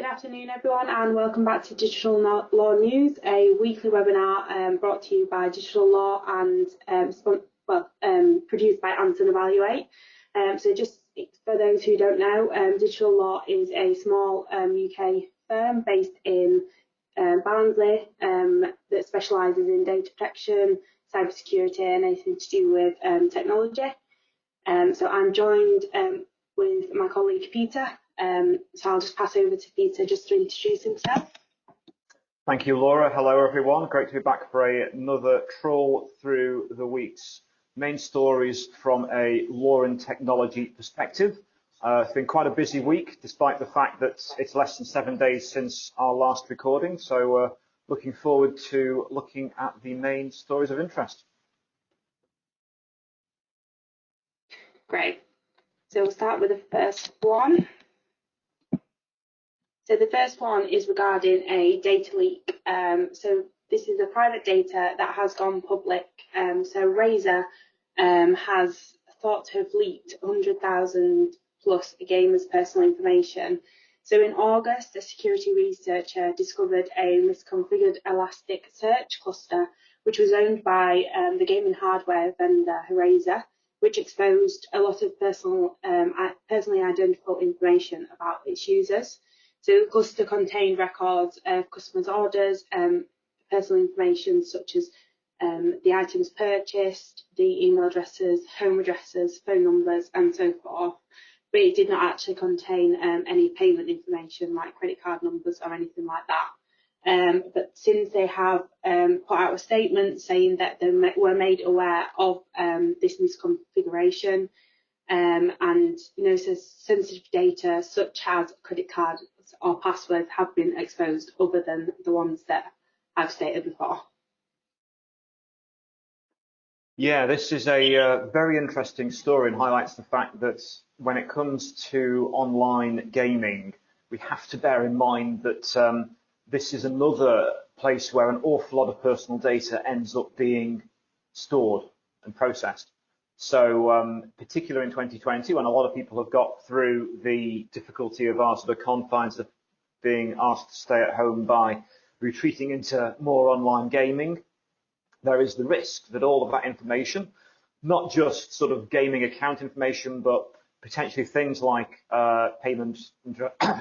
Good afternoon, everyone, and welcome back to Digital Law News, a weekly webinar brought to you by Digital Law and produced by Anson Evaluate. So just for those who don't know, Digital Law is a small UK firm based in Barnsley that specialises in data protection, cybersecurity, and anything to do with technology. So I'm joined with my colleague Peter. So I'll just pass over to Peter just to introduce himself. Thank you, Laura. Hello, everyone. Great to be back for another trawl through the week's main stories from a law and technology perspective. It's been quite a busy week, despite the fact that it's less than 7 days since our last recording. So looking forward to looking at the main stories of interest. Great. So we'll start with the first one. So the first one is regarding a data leak. So this is a private data that has gone public. So Razer has thought to have leaked 100,000 plus gamers' personal information. So in August, a security researcher discovered a misconfigured Elasticsearch cluster, which was owned by the gaming hardware vendor Razer, which exposed a lot of personally identifiable information about its users. So the cluster contained records of customers' orders, personal information such as the items purchased, the email addresses, home addresses, phone numbers, and so forth. But it did not actually contain any payment information like credit card numbers or anything like that. But since they have put out a statement saying that they were made aware of this misconfiguration, and so sensitive data such as credit cards or passwords have been exposed other than the ones that I've stated before. Yeah, this is a very interesting story and highlights the fact that when it comes to online gaming, we have to bear in mind that this is another place where an awful lot of personal data ends up being stored and processed. So particularly in 2020, when a lot of people have got through the difficulty of our sort of confines of being asked to stay at home by retreating into more online gaming, there is the risk that all of that information, not just sort of gaming account information, but potentially things like payment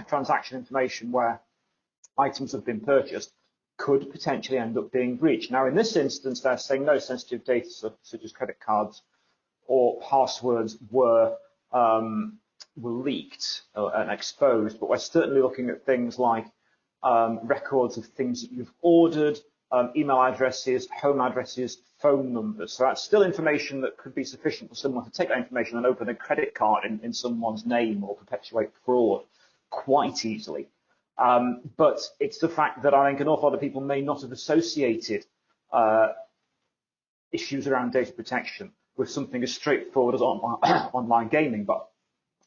transaction information where items have been purchased, could potentially end up being breached. Now, in this instance, they're saying no sensitive data such as credit cards or passwords were leaked and exposed, but we're certainly looking at things like records of things that you've ordered, email addresses, home addresses, phone numbers. So that's still information that could be sufficient for someone to take that information and open a credit card in someone's name or perpetuate fraud quite easily. But it's the fact that I think an awful lot of people may not have associated issues around data protection with something as straightforward as online gaming. But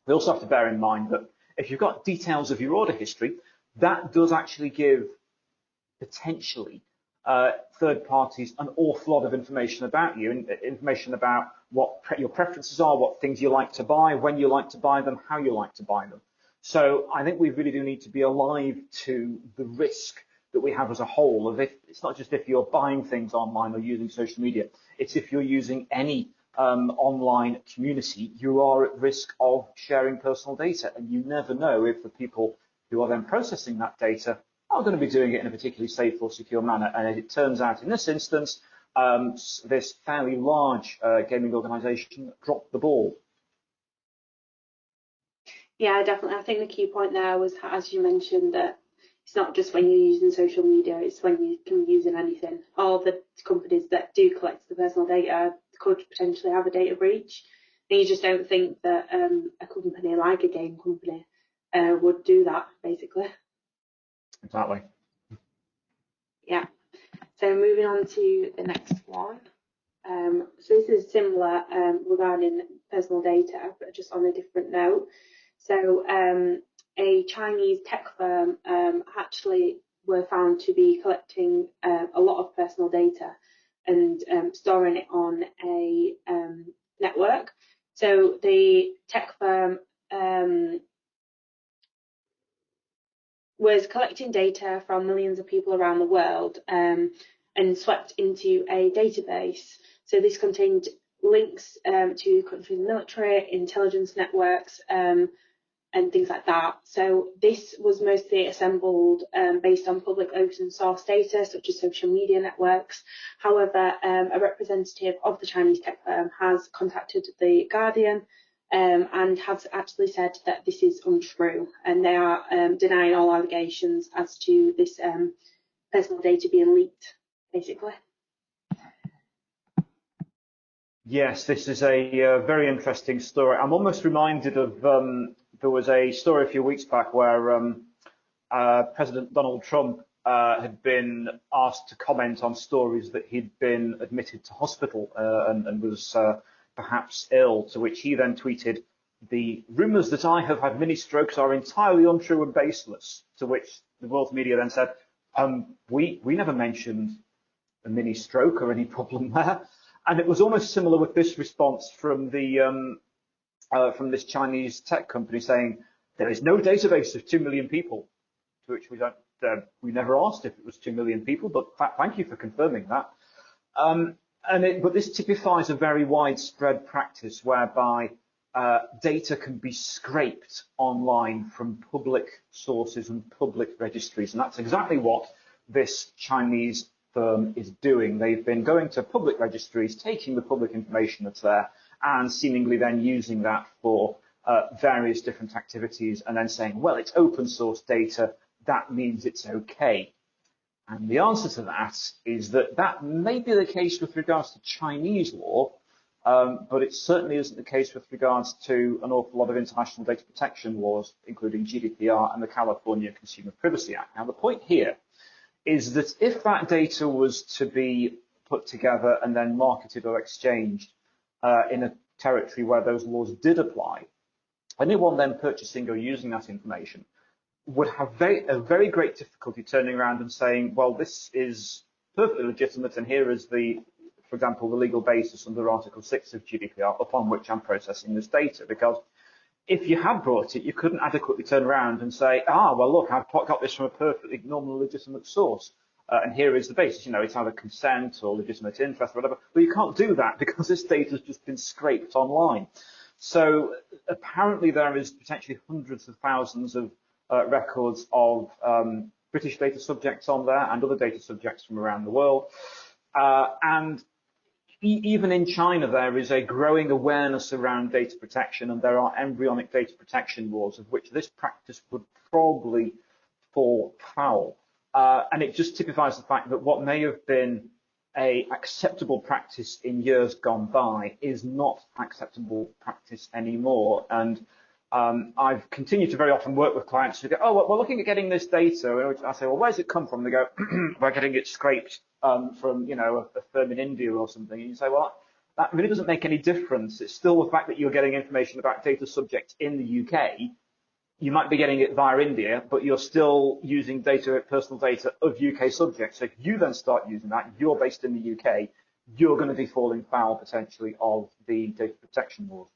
we also have to bear in mind that if you've got details of your order history, that does actually give potentially third parties an awful lot of information about you, and information about what your preferences are, what things you like to buy, when you like to buy them, how you like to buy them. So I think we really do need to be alive to the risk that we have as a whole of it's not just if you're buying things online or using social media, it's if you're using any online community, you are at risk of sharing personal data, and you never know if the people who are then processing that data are going to be doing it in a particularly safe or secure manner. And it turns out in this instance, this fairly large gaming organisation dropped the ball. Yeah, definitely. I think the key point there was, as you mentioned, that it's not just when you're using social media, it's when you can be using anything. All the companies that do collect the personal data could potentially have a data breach. And you just don't think that a company like a game company would do that, basically. Exactly. Yeah. So moving on to the next one. So this is similar regarding personal data, but just on a different note. So a Chinese tech firm actually were found to be collecting a lot of personal data and storing it on a network. So the tech firm was collecting data from millions of people around the world and swept into a database. So this contained links to country military, intelligence networks, and things like that. So this was mostly assembled based on public open source data, such as social media networks. However, a representative of the Chinese tech firm has contacted The Guardian and has actually said that this is untrue, and they are denying all allegations as to this personal data being leaked, basically. Yes, this is a very interesting story. I'm almost reminded of there was a story a few weeks back where President Donald Trump had been asked to comment on stories that he'd been admitted to hospital and was perhaps ill, to which he then tweeted, "The rumours that I have had mini strokes are entirely untrue and baseless," to which the world's media then said, we never mentioned a mini stroke or any problem there. And it was almost similar with this response from the from this Chinese tech company saying there is no database of 2 million people, to which we never asked if it was 2 million people, but thank you for confirming that. But this typifies a very widespread practice whereby data can be scraped online from public sources and public registries, and that's exactly what this Chinese firm is doing. They've been going to public registries, taking the public information that's there, and seemingly then using that for various different activities, and then saying, well, it's open source data, that means it's okay. And the answer to that is that that may be the case with regards to Chinese law, but it certainly isn't the case with regards to an awful lot of international data protection laws, including GDPR and the California Consumer Privacy Act. Now, the point here is that if that data was to be put together and then marketed or exchanged in a territory where those laws did apply, anyone then purchasing or using that information would have a very great difficulty turning around and saying, well, this is perfectly legitimate, and here is for example, the legal basis under Article 6 of GDPR upon which I'm processing this data. Because if you had brought it, you couldn't adequately turn around and say, well, look, I've got this from a perfectly normal, legitimate source, and here is the basis. You know, it's either consent or legitimate interest or whatever. But you can't do that because this data has just been scraped online. So apparently there is potentially hundreds of thousands of records of British data subjects on there and other data subjects from around the world. And even in China, there is a growing awareness around data protection, and there are embryonic data protection laws of which this practice would probably fall foul. And it just typifies the fact that what may have been an acceptable practice in years gone by is not acceptable practice anymore. And I've continued to very often work with clients who go, we're looking at getting this data. I say, well, where's it come from? They go, we're getting it scraped from, a firm in India or something. And you say, well, that really doesn't make any difference. It's still the fact that you're getting information about data subjects in the UK. You might be getting it via India, but you're still using personal data of UK subjects. So if you then start using that, you're based in the UK, you're going to be falling foul potentially of the data protection laws.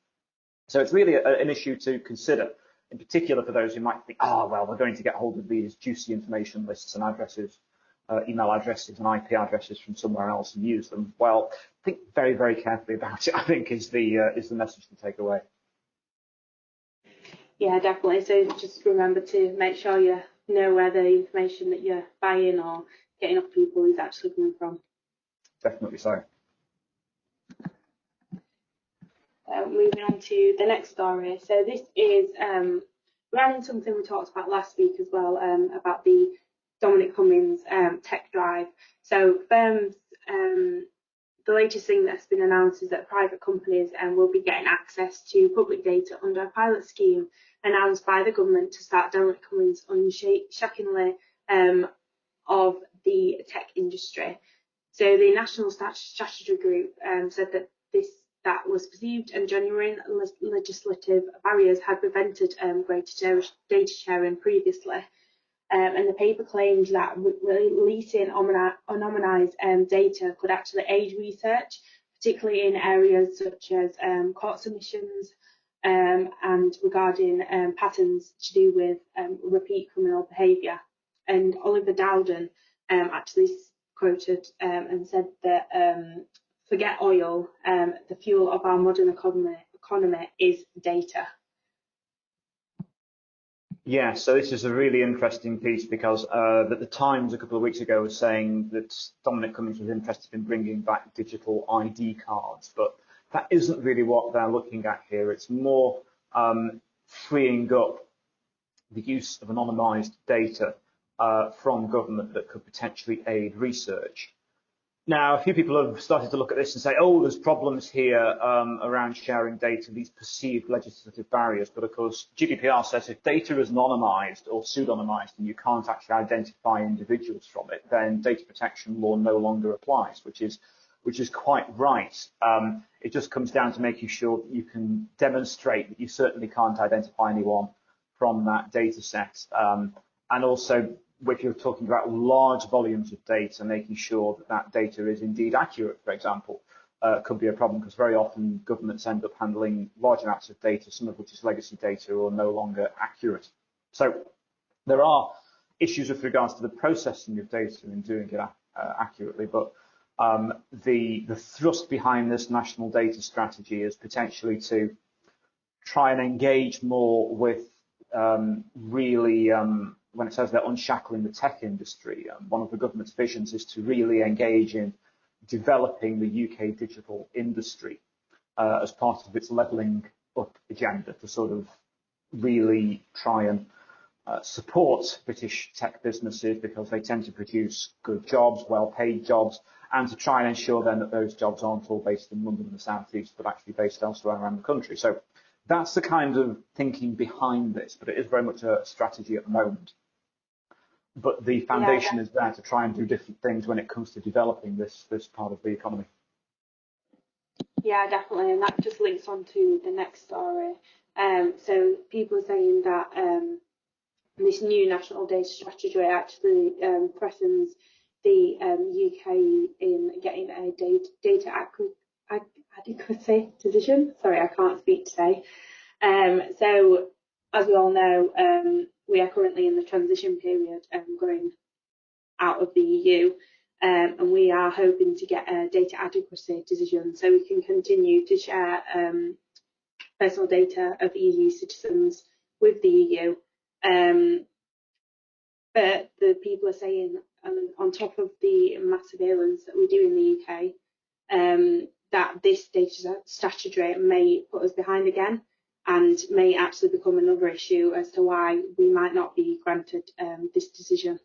So it's really an issue to consider, in particular for those who might think, well, we're going to get hold of these juicy information lists and addresses, email addresses and IP addresses from somewhere else and use them. Well, think very, very carefully about it, I think, is the message to take away. Yeah, definitely. So just remember to make sure you know where the information that you're buying or getting off people is actually coming from. Definitely so. Moving on to the next story. So this is around something we talked about last week as well, about the Dominic Cummings tech drive. So firms, the latest thing that's been announced is that private companies will be getting access to public data under a pilot scheme announced by the government to start Dominic Cummings unshakingly of the tech industry. So the National Strategy Group said that that was perceived and genuine legislative barriers had prevented greater data sharing previously. And the paper claims that releasing anonymised data could actually aid research, particularly in areas such as court submissions, and regarding patterns to do with repeat criminal behaviour. And Oliver Dowden actually quoted and said that forget oil, the fuel of our modern economy is data. Yeah, so this is a really interesting piece because the Times a couple of weeks ago was saying that Dominic Cummings was interested in bringing back digital ID cards, but that isn't really what they're looking at here. It's more freeing up the use of anonymised data from government that could potentially aid research. Now, a few people have started to look at this and say, oh, there's problems here around sharing data, these perceived legislative barriers. But of course, GDPR says if data is anonymised or pseudonymized and you can't actually identify individuals from it, then data protection law no longer applies, which is quite right. It just comes down to making sure that you can demonstrate that you certainly can't identify anyone from that data set. And also, if you're talking about large volumes of data, making sure that that data is indeed accurate, for example, could be a problem because very often governments end up handling large amounts of data, some of which is legacy data or no longer accurate. So there are issues with regards to the processing of data and doing it accurately, but the thrust behind this national data strategy is potentially to try and engage more with really when it says they're unshackling the tech industry, one of the government's visions is to really engage in developing the UK digital industry as part of its levelling up agenda to sort of really try and support British tech businesses because they tend to produce good jobs, well-paid jobs, and to try and ensure then that those jobs aren't all based in London and the South East, but actually based elsewhere around the country. So that's the kind of thinking behind this, but it is very much a strategy at the moment. But the foundation is there to try and do different things when it comes to developing this part of the economy. Yeah, definitely, and that just links on to the next story. So people are saying that this new national data strategy actually threatens the UK in getting a data adequacy decision. Sorry, I can't speak today. So, as we all know, we are currently in the transition period going out of the EU, and we are hoping to get a data adequacy decision so we can continue to share personal data of EU citizens with the EU. But the people are saying, on top of the mass surveillance that we do in the UK, that this data strategy may put us behind again and may actually become another issue as to why we might not be granted this decision.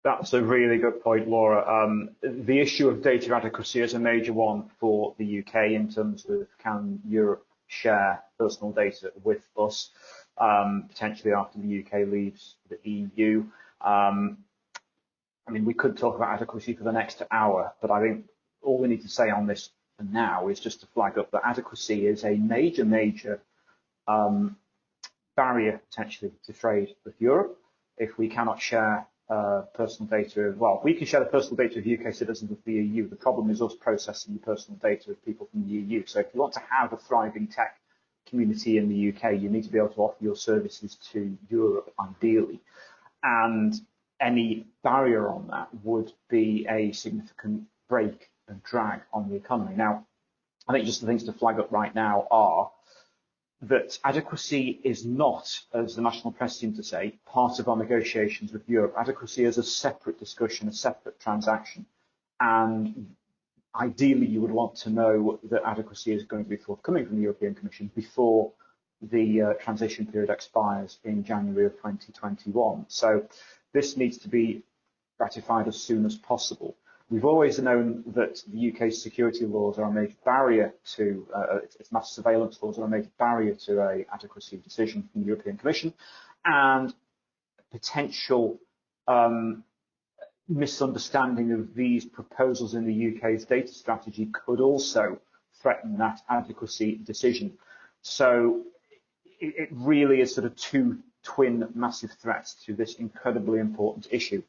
That's a really good point, Laura. The issue of data adequacy is a major one for the UK in terms of can Europe share personal data with us, potentially after the UK leaves the EU. I mean, we could talk about adequacy for the next hour, but I think all we need to say on this for now is just to flag up that adequacy is a major barrier potentially to trade with Europe if we cannot share personal data. Well, we can share the personal data of UK citizens with the EU. The problem is us processing the personal data of people from the EU. So if you want to have a thriving tech community in the UK, you need to be able to offer your services to Europe, ideally. And any barrier on that would be a significant break and drag on the economy. Now, I think just the things to flag up right now are that adequacy is not, as the national press seem to say, part of our negotiations with Europe. Adequacy is a separate discussion, a separate transaction. And ideally, you would want to know that adequacy is going to be forthcoming from the European Commission before the transition period expires in January of 2021. So this needs to be ratified as soon as possible. We've always known that the UK's security laws are a major barrier to, its mass surveillance laws are a major barrier to an adequacy decision from the European Commission, and potential misunderstanding of these proposals in the UK's data strategy could also threaten that adequacy decision. So it really is sort of two twin massive threats to this incredibly important issue.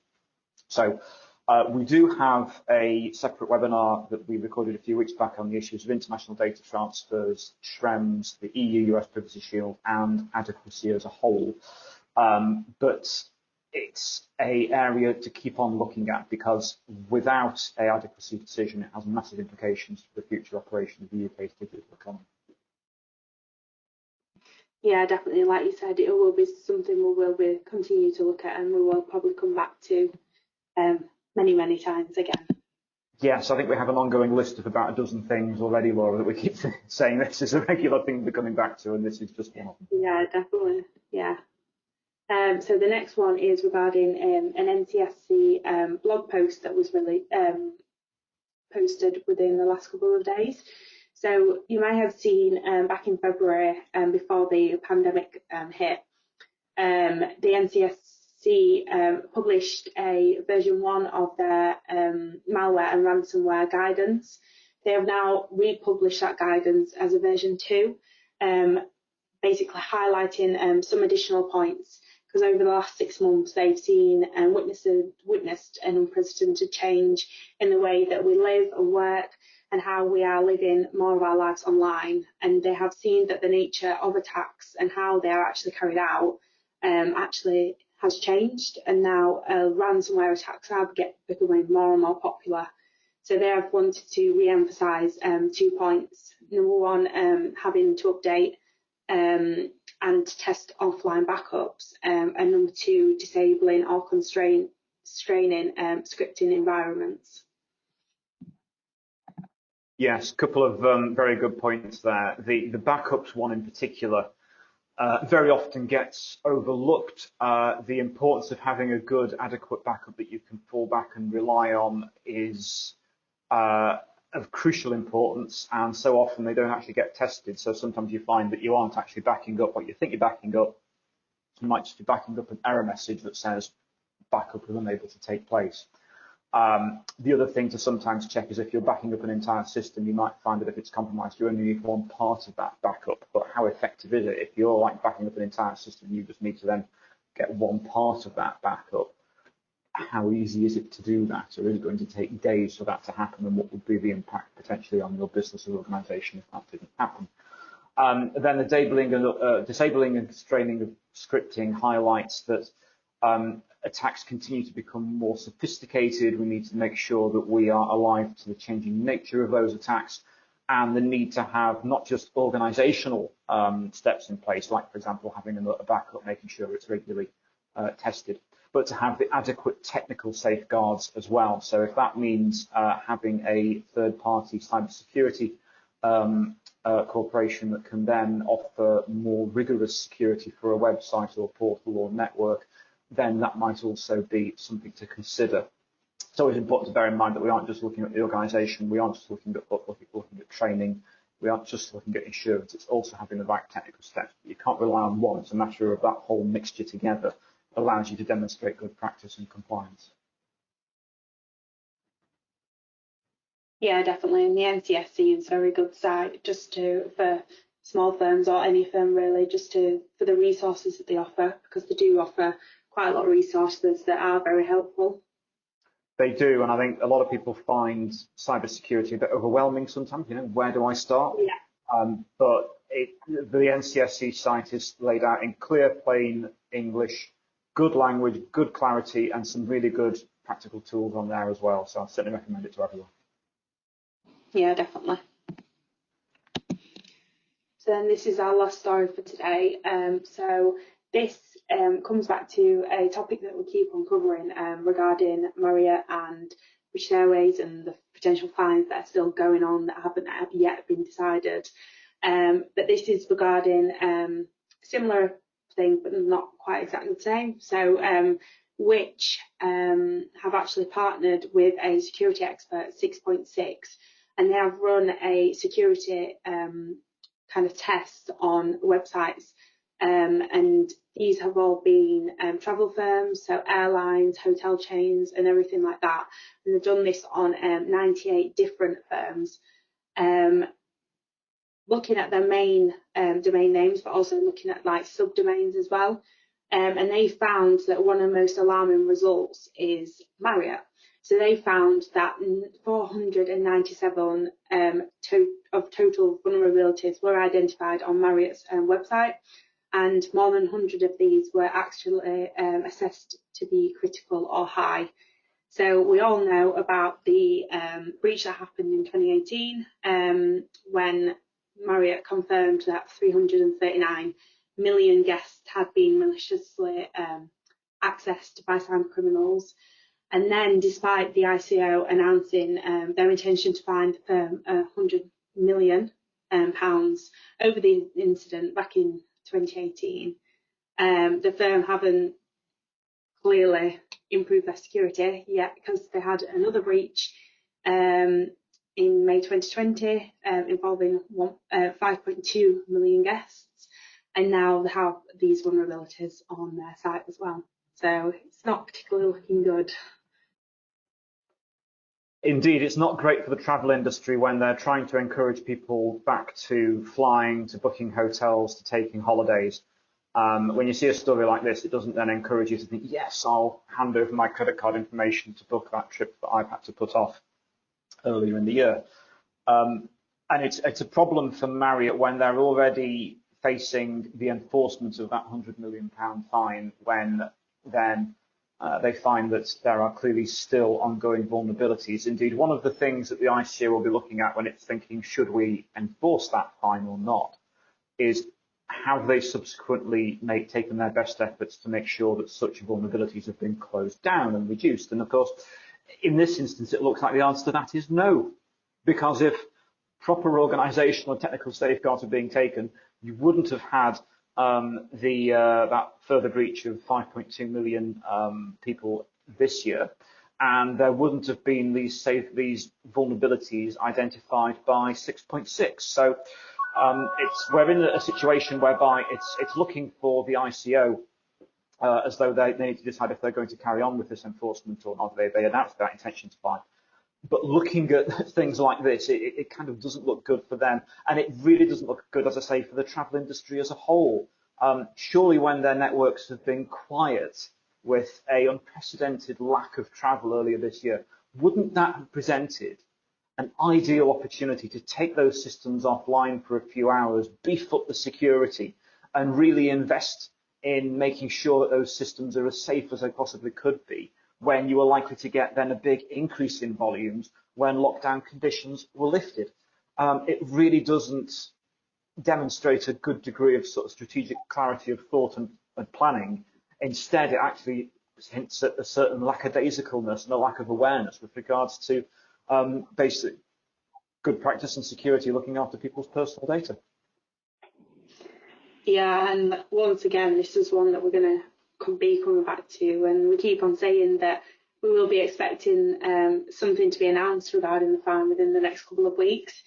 So We do have a separate webinar that we recorded a few weeks back on the issues of international data transfers, SHREMS, the EU-US Privacy Shield, and adequacy as a whole. But it's an area to keep on looking at, because without an adequacy decision, it has massive implications for the future operation of the UK's digital economy. Yeah, definitely. Like you said, it will be something we will continue to look at, and we will probably come back to many, many times again. Yes, I think we have an ongoing list of about a dozen things already, Laura, that we keep saying this is a regular thing we're coming back to, and this is just one of them. Yeah, definitely. Yeah. So the next one is regarding an NCSC blog post that was really posted within the last couple of days. So you may have seen back in February, before the pandemic hit, the NCSC published a version 1 of their malware and ransomware guidance. They have now republished that guidance as a version 2, basically highlighting some additional points, because over the last 6 months they've seen and witnessed an unprecedented change in the way that we live and work and how we are living more of our lives online. And they have seen that the nature of attacks and how they are actually carried out actually has changed, and now ransomware attacks are becoming more and more popular. So they have wanted to re-emphasise 2 points. Number one, having to update and test offline backups, and number 2, disabling or constraining scripting environments. Yes, a couple of very good points there. The backups one in particular very often gets overlooked. The importance of having a good, adequate backup that you can fall back and rely on is of crucial importance, and so often they don't actually get tested. So sometimes you find that you aren't actually backing up what you think you're backing up. You might just be backing up an error message that says backup is unable to take place. The other thing to sometimes check is if you're backing up an entire system, you might find that if it's compromised, you only need one part of that backup. But how effective is it? If you're like backing up an entire system, you just need to then get one part of that backup. How easy is it to do that? Or is it going to take days for that to happen? And what would be the impact potentially on your business or organization if that didn't happen? Then the disabling and constraining of scripting highlights that attacks continue to become more sophisticated. We need to make sure that we are alive to the changing nature of those attacks, and the need to have not just organizational steps in place, like, for example, having a backup, making sure it's regularly tested, but to have the adequate technical safeguards as well. So if that means having a third-party cybersecurity corporation that can then offer more rigorous security for a website or portal or network, then that might also be something to consider. It's always important to bear in mind that we aren't just looking at the organisation, we aren't just looking at training, we aren't just looking at insurance, it's also having the right technical steps. You can't rely on one, it's a matter of that whole mixture together that allows you to demonstrate good practice and compliance. Yeah, definitely. And the NCSC is a very good site for small firms, or any firm really, for the resources that they offer, because they do offer quite a lot of resources that are very helpful. They do, and I think a lot of people find cybersecurity a bit overwhelming sometimes. You know, where do I start? Yeah. But the NCSC site is laid out in clear, plain English, good language, good clarity, and some really good practical tools on there as well. So I certainly recommend it to everyone. Yeah, definitely. So then this is our last story for today. So this comes back to a topic that we keep on covering regarding Marriott and British Airways and the potential fines that are still going on that haven't yet been decided. But this is regarding a similar thing, but not quite exactly the same. So which have actually partnered with a security expert, 6.6, and they have run a security kind of tests on websites, and these have all been travel firms, so airlines, hotel chains, and everything like that. And they've done this on 98 different firms, looking at their main domain names, but also looking at like subdomains as well. And they found that one of the most alarming results is Marriott. So they found that 497 of total vulnerabilities were identified on Marriott's website, and more than 100 of these were actually assessed to be critical or high. So we all know about the breach that happened in 2018 when Marriott confirmed that 339 million guests had been maliciously accessed by cyber criminals. And then, despite the ICO announcing their intention to fine the firm £100 million over the incident back in 2018, the firm haven't clearly improved their security yet, because they had another breach in May 2020 involving 5.2 million guests, and now they have these vulnerabilities on their site as well. So it's not particularly looking good. Indeed, it's not great for the travel industry when they're trying to encourage people back to flying, to booking hotels, to taking holidays. When you see a story like this, it doesn't then encourage you to think, yes, I'll hand over my credit card information to book that trip that I've had to put off earlier in the year. And it's a problem for Marriott when they're already facing the enforcement of that £100 million fine, when then they find that there are clearly still ongoing vulnerabilities. Indeed, one of the things that the ICO will be looking at when it's thinking, should we enforce that fine or not, is have they subsequently taken their best efforts to make sure that such vulnerabilities have been closed down and reduced. And of course, in this instance, it looks like the answer to that is no, because if proper organisational and technical safeguards are being taken, you wouldn't have had that further breach of 5.2 million people this year, and there wouldn't have been these vulnerabilities identified by 6.6. So we're in a situation whereby it's looking for the ICO as though they need to decide if they're going to carry on with this enforcement or not. They announced their intention to fine. But looking at things like this, it kind of doesn't look good for them. And it really doesn't look good, as I say, for the travel industry as a whole. Surely when their networks have been quiet with an unprecedented lack of travel earlier this year, wouldn't that have presented an ideal opportunity to take those systems offline for a few hours, beef up the security, and really invest in making sure that those systems are as safe as they possibly could be, when you are likely to get then a big increase in volumes when lockdown conditions were lifted? It really doesn't demonstrate a good degree of sort of strategic clarity of thought and planning. Instead, it actually hints at a certain lackadaisicalness and a lack of awareness with regards to basic good practice and security, looking after people's personal data. Yeah, and once again, this is one that we're going to be coming back to, and we keep on saying that we will be expecting something to be announced regarding the fine within the next couple of weeks,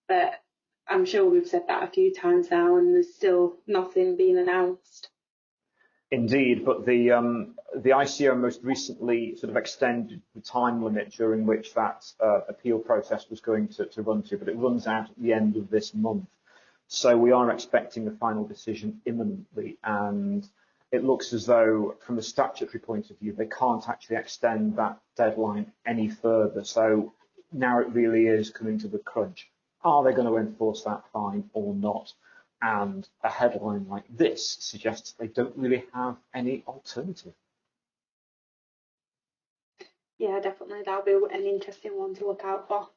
but I'm sure we've said that a few times now, and there's still nothing being announced. Indeed, but the ICO most recently sort of extended the time limit during which that appeal process was going to run to, but it runs out at the end of this month. So we are expecting a final decision imminently, and it looks as though, from a statutory point of view, they can't actually extend that deadline any further. So now it really is coming to the crunch. Are they going to enforce that fine or not? And a headline like this suggests they don't really have any alternative. Yeah, definitely. That'll be an interesting one to look out for.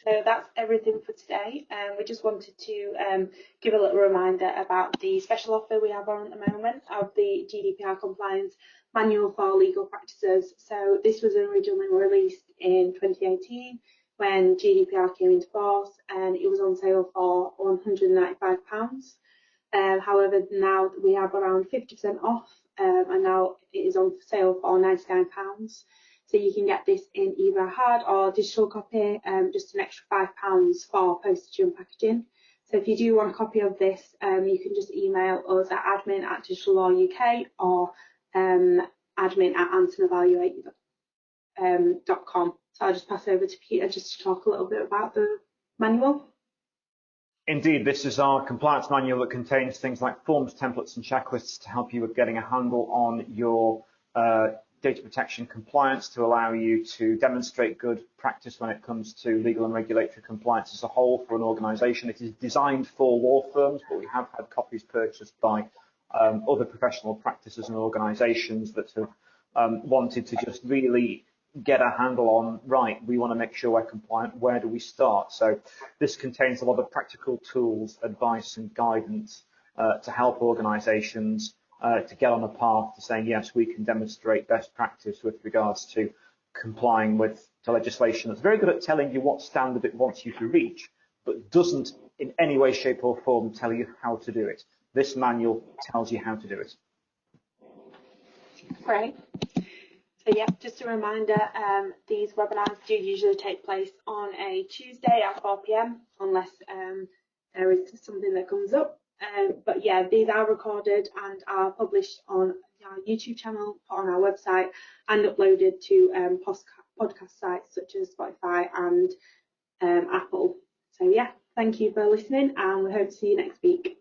So that's everything for today. We just wanted to give a little reminder about the special offer we have on at the moment of the GDPR compliance manual for legal practices. So this was originally released in 2018 when GDPR came into force, and it was on sale for £195. However, now we have around 50% off, and now it is on sale for £99. So you can get this in either a hard or digital copy, just an extra £5 for postage and packaging. So if you do want a copy of this, you can just email us at admin@digitallawuk or admin@ansonevaluate.com. So I'll just pass over to Peter just to talk a little bit about the manual. Indeed, this is our compliance manual that contains things like forms, templates and checklists to help you with getting a handle on your data protection compliance to allow you to demonstrate good practice when it comes to legal and regulatory compliance as a whole for an organisation. It is designed for law firms, but we have had copies purchased by other professional practices and organisations that have wanted to just really get a handle on, right, we want to make sure we're compliant, where do we start? So this contains a lot of practical tools, advice and guidance to help organisations to get on a path to saying, yes, we can demonstrate best practice with regards to complying with the legislation that's very good at telling you what standard it wants you to reach, but doesn't in any way, shape or form tell you how to do it. This manual tells you how to do it. Great. So yeah, just a reminder, these webinars do usually take place on a Tuesday at 4 p.m. unless there is something that comes up. But yeah, these are recorded and are published on our YouTube channel, put on our website, and uploaded to podcast sites such as Spotify and Apple. So yeah, thank you for listening, and we hope to see you next week.